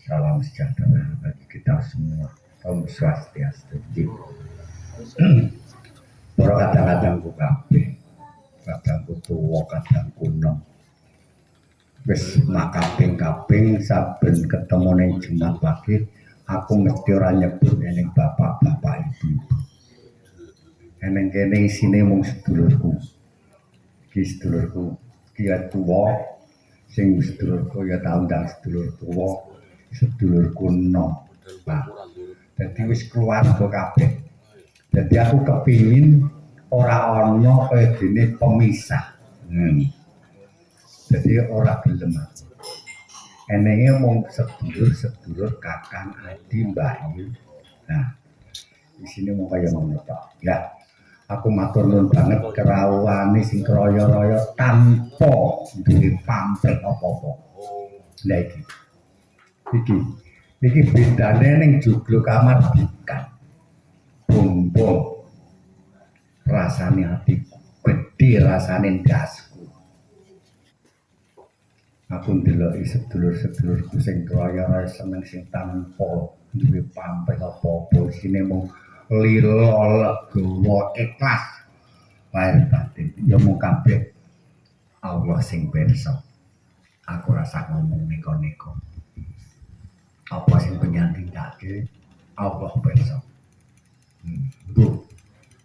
Salam sejahtera bagi kita semua. Om Swastiastu. Para kadang-kadangku kabeh, kadangku tuwa, kadangku nom. Wis makaping-kaping saben ketemu ning Jumat pagi, aku mesti ora nyebut ning bapak-bapak ibu-ibu. Eneng kene isine mung sedulurku. Iki sedulurku, iki tuwa sing sedulurku ya tau ndang sedulur tuwa, sedulurku nom. Nah, dadi wis keluarga kabeh. Jadi aku kepingin ora ana kaya dene pemisah. Jadi ora gelem. Enenge mung sedulur-sedulur kakang adi mbahyu. Nah, di sini mau kaya ngono tok. Ya, aku matur nuwun banget kerawuane sing kraya-raya tanpa duwe pamrih apa-apa. Lah iki bedane ning joglo kamardikan. Bumbung rasane hatiku, gede rasane ndasku. Aku ndeloki sedulur-sedulurku sing kaya seneng sing tanpa duwe pamrih apa-apa, isine mung lila legawa ikhlas lahir batin. Ya mung kabeh Allah sing pirsa. Aku rasa ngomong neka-neka. Apa sing penyandingake Allah pirsa. Bu,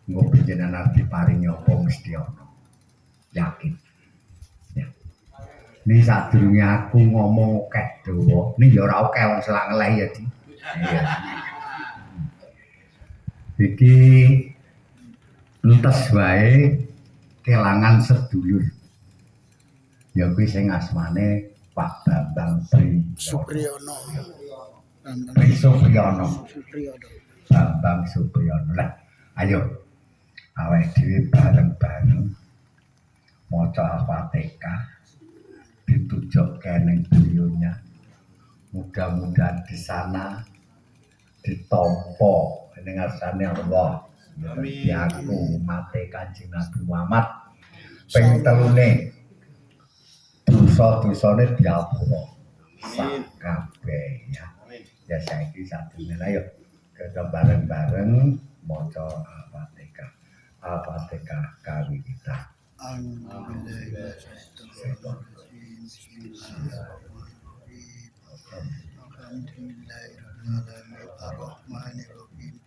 engko panjenengan diparingi apa mesti ana. Yakin. Ya. Ini sadurunge aku ngomong akeh dawa, ning ya ora akeh wong selak ngeleh ya, Di. Iya. Iki entes wae kelangan sedulur. Ya kuwi sing asmane Pak Bambang Supriyono. Bambang Supriyono. Lah, ayo awake dhewe bareng-bareng maca Al-Fatihah ditujuk keneng beliaunya. Mudah-mudahan di sana ditompo ning ngarsane Allah. Amin. Aku mate Kanjeng Nabi Muhammad ping telune dosa-dosane diapura. Sakabeh ya. Ya saiki sadurunge ayo kita bareng-bareng maca Al-Fatihah. Al-Fatihah kawin kita. Bismillahirrahmanirrahim.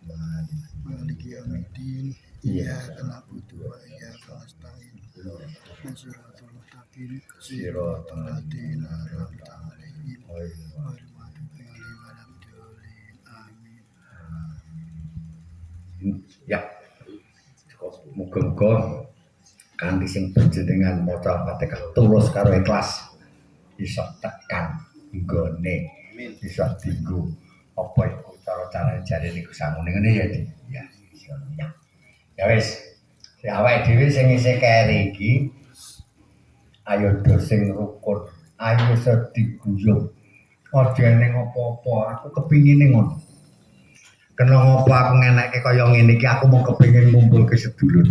Maliki yaumiddin. Iyyaka na'budu wa iyyaka nasta'in. Shiratal mustaqim. Shiratal ladzina an'amta 'alaihim ghairil maghdubi 'alaihim waladdallin. Amin. Ya. Muga-muga kanthi sing panjenengan maca Al-Fatihah tulus karo ikhlas iso tekan nggone, iso dienggo apa iku cara-cara jare niku sangune ngene ya, Di. Ya, iso ya. Ya wis, awake dhewe sing isih keri iki ayo do sing rukun, ayo iso diguyub. Aja ning apa-apa, aku kepingine ngono. Kena ngopo aku ngenekke kaya ngene iki, aku mau kepingin ngumpulke sedulur.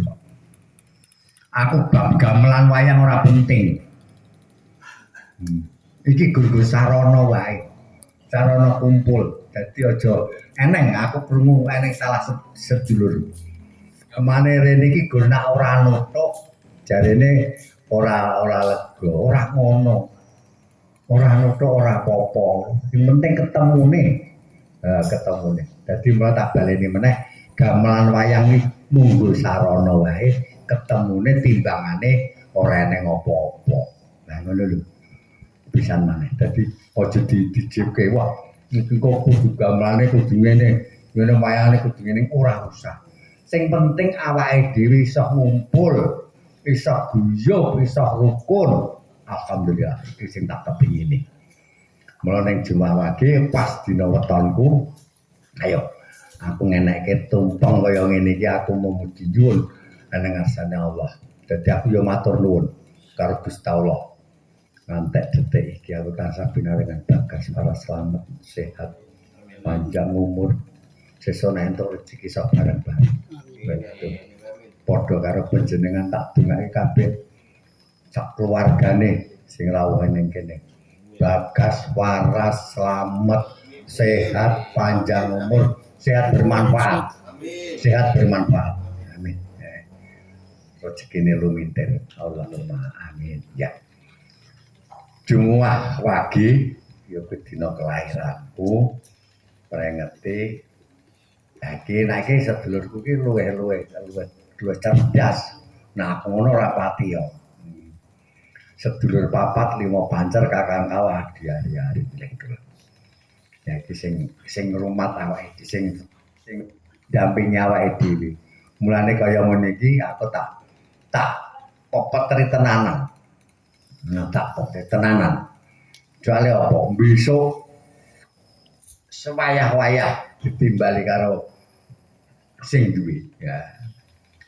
Aku bab gamelan wayang ora penting. Iki gur-gur sarana wae. Sarana kumpul. Dadi aja eneng aku krungu eneng salah sedulur. Kemane rene iki gur nak ora nutuk, jarene ora lega, ora ngono. Ora nutuk ora apa-apa. Sing penting ketemune. Ketemune. Dadi mulai tak baleni meneh gamelan wayang iki munggo sarana wae, ketemune timbangane ora eneng apa-apa. Lah ngono lho. Pisan maneh. Dadi aja dijipke wah iki kok kudu gamelane kudu ngene wayange kudu ngene ora usah. Sing penting awake dhewe iso ngumpul, iso guyub, iso rukun. Alhamdulillah iki sing tak kepingine. Mula ning Jumat wage pas dina wetonku ayo aku ngenekke tumpeng kaya ngene iki aku memuji nyuwun nang ngarsane Allah. Dadi aku yo matur nuwun karo Gusti Allah. Ngantek detik iki aku tansah pinaringan bagas para selamat, sehat, panjang umur, sesone entuk rezeki sok bareng-bareng. Betul. Padha karo panjenengan tak dongake kabeh sak keluargane sing rawuh ning kene. Bagas waras slamet sehat panjang umur sehat bermanfaat. Sehat bermanfaat. Amin. Rezekine lumintir. Allahumma amin. Ya. Jumuah wagi ya dina kelahiranku. Prengeti iki nek iki sedulurku ki luwih cerdas. Nah, aku ngono ora pati yo. Sedulur papat 5 pancer kakang kawah diari-ari gitu. Ya iki sing ngrumat awake sing dampingi awake dhewe. Mulane kaya ngene iki aku tak popet tenanan. Nah, tak popet tenanan. Soale apa? Besok sewayah-wayah ditimbali karo sing duwe ya.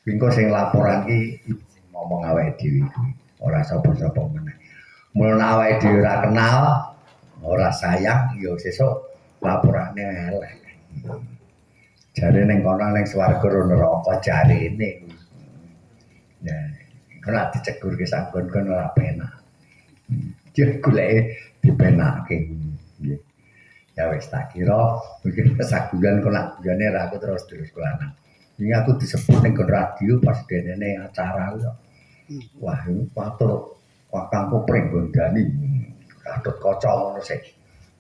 Engko sing laporan ki sing ngomong awake dhewe kuwi. Ora sapa-sapa meneh. Mulane awake dhewe ora kenal, ora sayang, ya sesuk laporane elek. Jare ning kono ning swarga neraka jarene. Nah, ora dicegurke sagon-gon ora penak. Ya goleke dipenake. Nggih. Ya wis tak kira mungkin sagulan kok lak guyane ra aku terus lanang. Ini aku disebut ning radio pas denene acara kok. Wah, ini matur kakangku pring gondani. Gatut kaca ngono sik.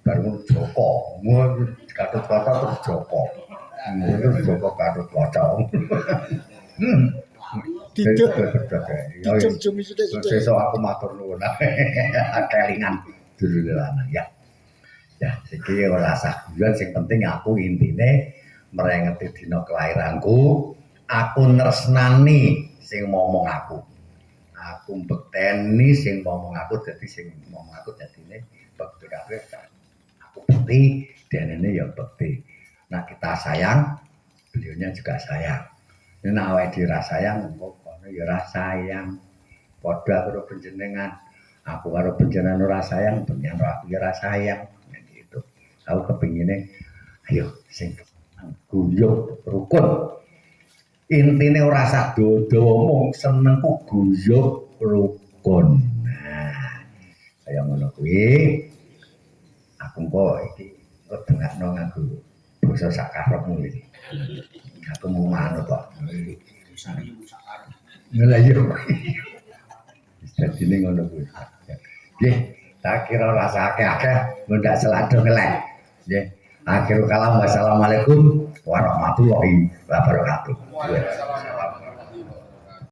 Baru Joko. Gatut kaca terus Joko. Terus Joko Gatut kaca. Dicum-cum sithik-sithik. Sesuk aku matur nuwun. Kelingan dulu lanang ya. Ya, iki ora sagulan sing penting aku intine merengeti dina kelahiranku, aku nresnani sing ngomong aku. Aku mbekteni sing ngomong aku dadi sing ngomong aku dadine bekti kabeh. Aku bekti, denene ya bekti. Nah, kita sayang, beliaunya juga sayang. Nek awake dhewe ra sayang, kono ya ra sayang. Padha karo panjenengan. Aku karo panjenengan ora sayang, panjenengan aku ya ra sayang. Gitu. Aku kepingine ayo sing guyub rukun. Intine ora sak dawa mung senengku guyub rukun. Nah, kaya ngono kuwi. Aku kok iki dengakno nganggo basa sak karepmu iki. Aku mau manut kok. Lha iya. Dadine ngono kuwi. Nggih, tak kira rasa akeh-akeh ndak seladung elek. Nggih. Akhirul kalam wassalamualaikum warahmatullahi wabarakatuh.